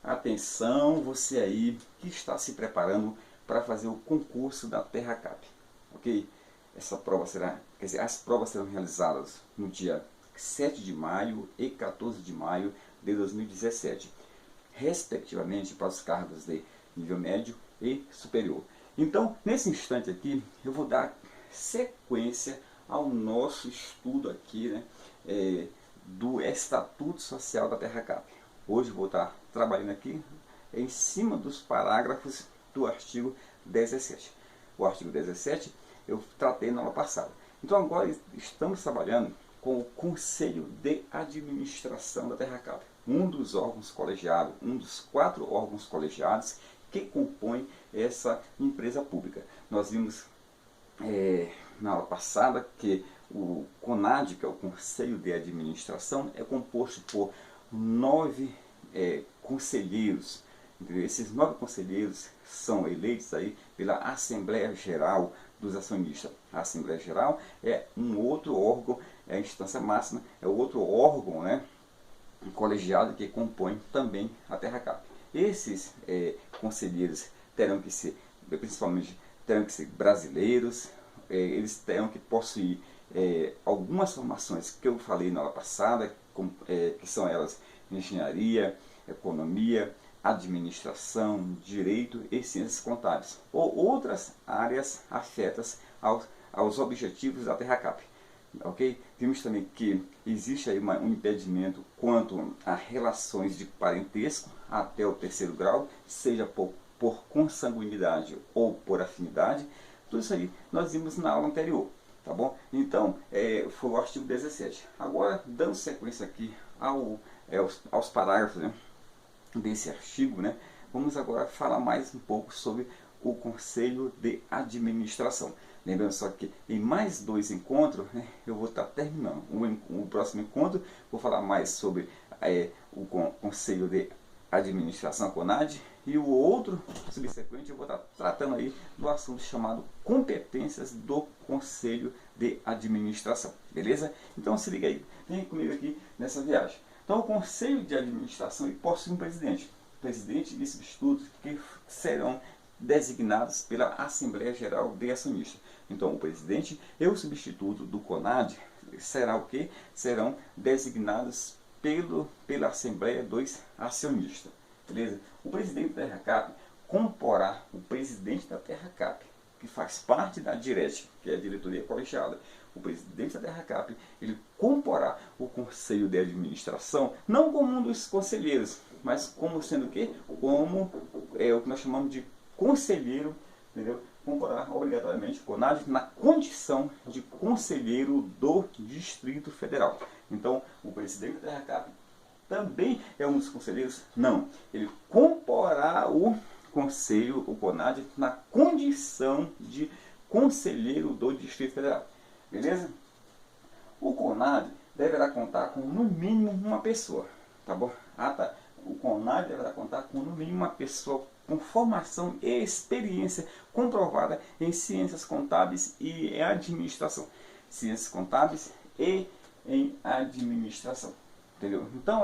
Atenção, você aí que está se preparando para fazer o concurso da TerraCap, ok? Essa prova será, quer dizer, as provas serão realizadas no dia 7 de maio e 14 de maio de 2017, respectivamente para os cargos de nível médio e superior. Então, nesse instante aqui, eu vou dar sequência ao nosso estudo aqui, né, do Estatuto Social da TerraCap. Hoje vou estar trabalhando aqui em cima dos parágrafos do artigo 17. O artigo 17 eu tratei na aula passada. Então agora estamos trabalhando com o Conselho de Administração da TerraCap, um dos órgãos colegiados, um dos 4 órgãos colegiados que compõem essa empresa pública. Nós vimos na aula passada que o CONAD, que é o Conselho de Administração, é composto por 9 conselheiros. Esses 9 conselheiros são eleitos aí pela Assembleia Geral dos Acionistas. A Assembleia Geral é um outro órgão, é a instância máxima, é outro órgão, né, colegiado que compõe também a TerraCap. Esses conselheiros terão que ser, principalmente, terão que ser brasileiros, eles terão que possuir algumas formações que eu falei na aula passada, que são elas engenharia, economia, administração, direito e ciências contábeis, ou outras áreas afetas aos objetivos da TerraCap. Okay? Vimos também que existe aí um impedimento quanto a relações de parentesco até o 3º grau, seja por consanguinidade ou por afinidade. Tudo isso aí nós vimos na aula anterior, tá bom? Então, foi o artigo 17. Agora, dando sequência aqui aos parágrafos, né, desse artigo, né, vamos agora falar mais um pouco sobre o Conselho de Administração. Lembrando só que em mais 2 encontros, né, eu vou estar terminando. O próximo encontro vou falar mais sobre o Conselho de Administração, CONAD, e o outro subsequente eu vou estar tratando aí do assunto chamado competências do Conselho de Administração, beleza? Então se liga aí, vem comigo aqui nessa viagem. Então o Conselho de Administração possui um presidente e substitutos que serão designados pela Assembleia Geral de Acionistas. Então o presidente e o substituto do CONAD será o que? Serão designados pela Assembleia dos Acionistas. Beleza? O presidente da TerraCap comporá o presidente da TerraCap, que faz parte da DIRET, que é a diretoria colegiada. O presidente da TerraCap, ele comporá o Conselho de Administração, não como um dos conselheiros, mas como sendo o quê? Como o que nós chamamos de conselheiro, entendeu? Comporá obrigatoriamente o CONAD na condição de conselheiro do Distrito Federal. Então, o presidente da TerraCap também é um dos conselheiros? Não. Ele comporá o conselho, o CONAD, na condição de conselheiro do Distrito Federal. Beleza? O CONAD deverá contar com no mínimo uma pessoa. Tá bom? O CONAD deverá contar com no mínimo uma pessoa com formação e experiência comprovada em ciências contábeis e em administração. Ciências contábeis e em administração. Entendeu? Então,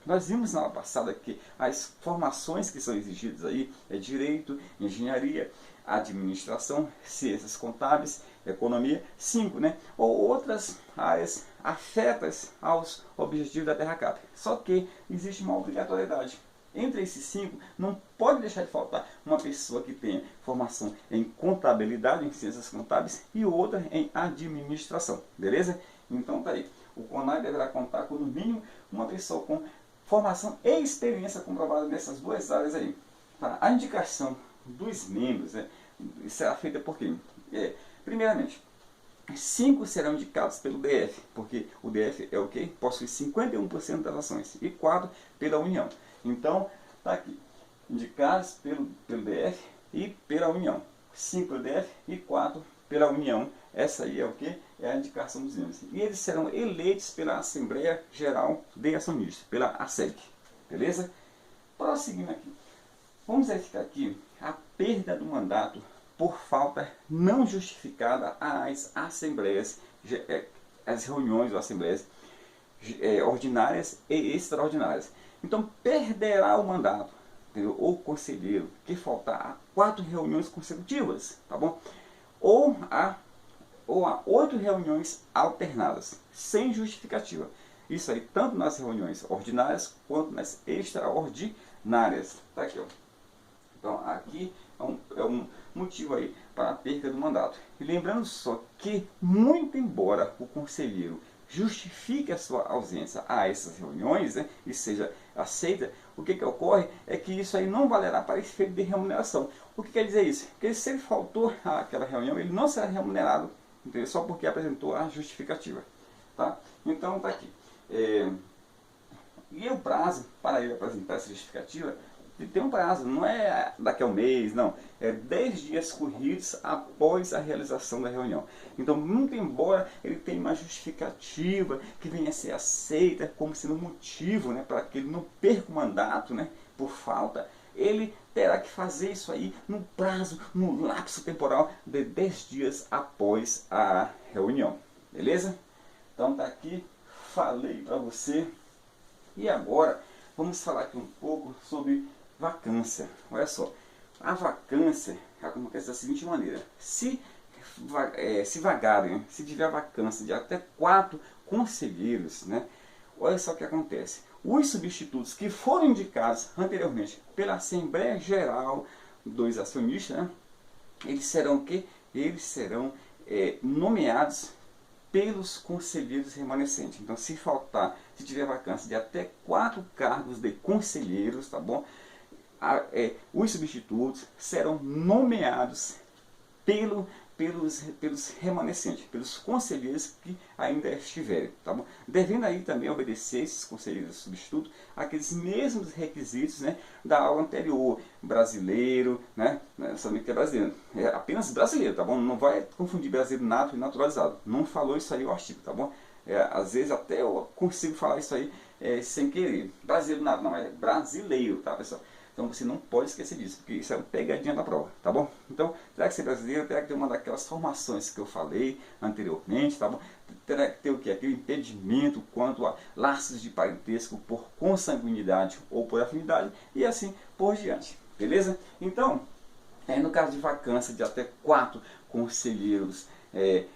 nós vimos na aula passada que as formações que são exigidas aí é direito, engenharia, administração, ciências contábeis, economia, 5, né? Ou outras áreas afetas aos objetivos da TerraCap. Só que existe uma obrigatoriedade. Entre esses 5, não pode deixar de faltar uma pessoa que tenha formação em contabilidade, em ciências contábeis, e outra em administração. Beleza? Então, tá aí. O CONAD deverá contar com, no mínimo, uma pessoa com formação e experiência comprovada nessas 2 áreas aí. Tá? A indicação dos membros, né, será feita por quem? Primeiramente, 5 serão indicados pelo DF, porque o DF é o que? Possui 51% das ações, e 4 pela União. Então, tá aqui, indicados pelo DF e pela União. 5 pelo DF e 4 pela União. Essa aí é o que? É a indicação dos membros. E eles serão eleitos pela Assembleia Geral de Acionistas, pela ASEC. Beleza? Prosseguindo aqui. Vamos verificar aqui a perda do mandato por falta não justificada às assembleias, as reuniões ou assembleias ordinárias e extraordinárias. Então, perderá o mandato entendeu? Ou conselheiro que faltar a 4 reuniões consecutivas, tá bom? Ou a 8 reuniões alternadas, sem justificativa. Isso aí, tanto nas reuniões ordinárias quanto nas extraordinárias. Tá aqui, ó. Então, aqui é um motivo aí para a perda do mandato. E lembrando só que, muito embora o conselheiro justifique a sua ausência a essas reuniões, né, e seja aceita, o que ocorre é que isso aí não valerá para efeito de remuneração. O que quer dizer isso? Que se ele faltou àquela reunião, ele não será remunerado, entendeu? Só porque apresentou a justificativa. Tá? Então, está aqui. E o prazo para ele apresentar essa justificativa tem um prazo, não é daqui a um mês, não. É 10 dias corridos após a realização da reunião. Então, muito embora ele tenha uma justificativa que venha a ser aceita como sendo um motivo, né, para que ele não perca o mandato, né, por falta, ele terá que fazer isso aí no prazo, no lapso temporal de 10 dias após a reunião. Beleza? Então tá aqui, falei para você. E agora vamos falar aqui um pouco sobre vacância. Olha só, a vacância acontece da seguinte maneira: se vagarem, se tiver vacância de até 4 conselheiros, né, olha só o que acontece. Os substitutos que foram indicados anteriormente pela Assembleia Geral dos acionistas, né, eles serão o quê? Eles serão nomeados pelos conselheiros remanescentes. Então, se tiver vacância de até 4 cargos de conselheiros, tá bom? Os substitutos serão nomeados pelos remanescentes, pelos conselheiros que ainda estiverem, tá bom? Devendo aí também obedecer esses conselheiros substitutos aqueles mesmos requisitos, né, da aula anterior, brasileiro, né, somente que é brasileiro, é apenas brasileiro, tá bom? Não vai confundir brasileiro nato e naturalizado, não falou isso aí o artigo, tá bom? Às vezes até eu consigo falar isso aí sem querer, brasileiro nato, não, é brasileiro, tá, pessoal? Então você não pode esquecer disso, porque isso é uma pegadinha da prova, tá bom? Então, terá que ser brasileiro, terá que ter uma daquelas formações que eu falei anteriormente, tá bom? Terá que ter o quê? Aquele impedimento quanto a laços de parentesco por consanguinidade ou por afinidade, e assim por diante, beleza? Então, no caso de vacância de até 4 conselheiros, né?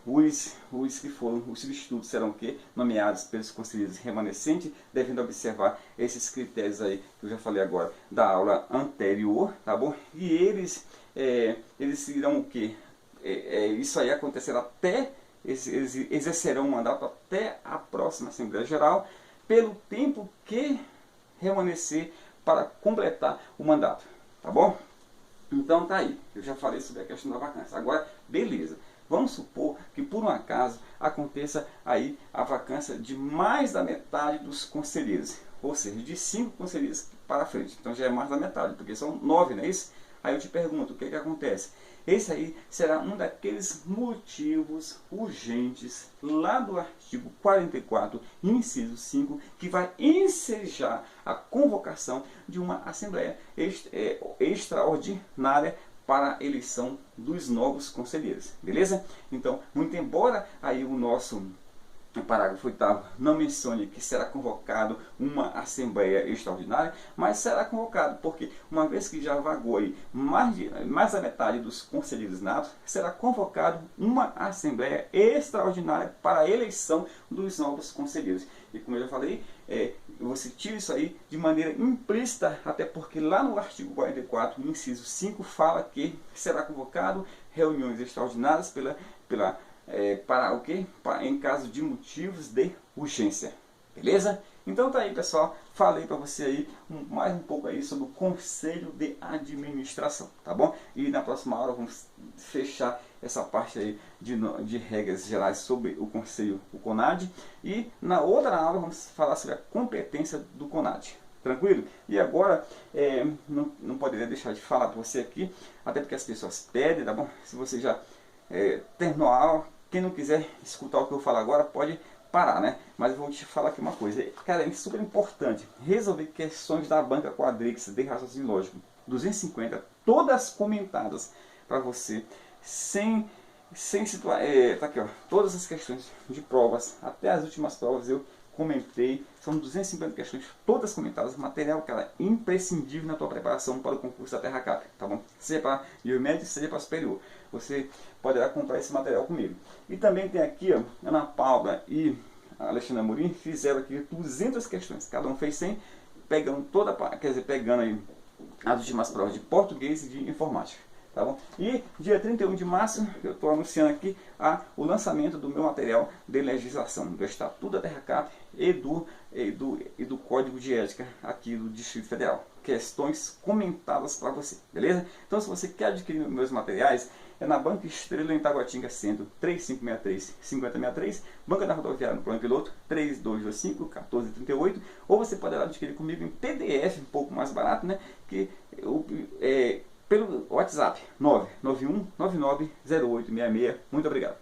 Os que foram os substitutos serão o quê? Nomeados pelos conselheiros remanescentes, devendo observar esses critérios aí que eu já falei agora da aula anterior, tá bom? E eles irão o quê? Isso aí acontecerá eles exercerão o mandato até a próxima Assembleia Geral, pelo tempo que remanescer para completar o mandato, tá bom? Então tá aí, eu já falei sobre a questão da vacância. Agora, beleza. Vamos supor que por um acaso aconteça aí a vacância de mais da metade dos conselheiros, ou seja, de 5 conselheiros para frente. Então já é mais da metade, porque são 9, não é isso? Aí eu te pergunto, o que acontece? Esse aí será um daqueles motivos urgentes lá do artigo 44, inciso 5, que vai ensejar a convocação de uma Assembleia extraordinária para a eleição dos novos conselheiros, beleza? Então, muito embora aí o nosso parágrafo 8º não mencione que será convocado uma Assembleia Extraordinária, mas será convocado, porque uma vez que já vagou aí mais da metade dos conselheiros natos, será convocado uma Assembleia Extraordinária para a eleição dos novos conselheiros. E como eu já falei, você tira isso aí de maneira implícita, até porque lá no artigo 44, inciso 5, fala que será convocado reuniões extraordinárias para o quê? Em caso de motivos de urgência. Beleza? Então tá aí, pessoal. Falei para você aí mais um pouco aí sobre o Conselho de Administração, tá bom? E na próxima aula vamos fechar essa parte aí de regras gerais sobre o Conselho, o CONAD. E na outra aula vamos falar sobre a competência do CONAD. Tranquilo? E agora, não poderia deixar de falar para você aqui, até porque as pessoas pedem, tá bom? Se você já terminou a aula, quem não quiser escutar o que eu falo agora, pode parar, né? Mas eu vou te falar aqui uma coisa, cara, é super importante resolver questões da banca Quadrix de raciocínio lógico 250, todas comentadas para você, sem situar, tá aqui, ó, todas as questões de provas, até as últimas provas eu comentei, são 250 questões, todas comentadas, material, cara, imprescindível na tua preparação para o concurso da TerraCap, tá bom? Seja para nível médio, seja para superior. Você poderá comprar esse material comigo. E também tem aqui, ó, Ana Paula e a Alexandre Amorim fizeram aqui 200 questões, cada um fez 100, pegando toda, quer dizer, pegando aí as últimas provas de português e de informática. Tá bom? E dia 31 de março eu estou anunciando aqui o lançamento do meu material de legislação, do Estatuto da TerraCap e do Código de Ética aqui do Distrito Federal. Questões comentadas para você, beleza? Então se você quer adquirir meus materiais, é na Banca Estrela em Taguatinga Centro, 3563-5063, Banca da Rodoviária no Plano Piloto, 3225-1438, ou você poderá adquirir comigo em PDF, um pouco mais barato, né? Que pelo WhatsApp 991990866. Muito obrigado.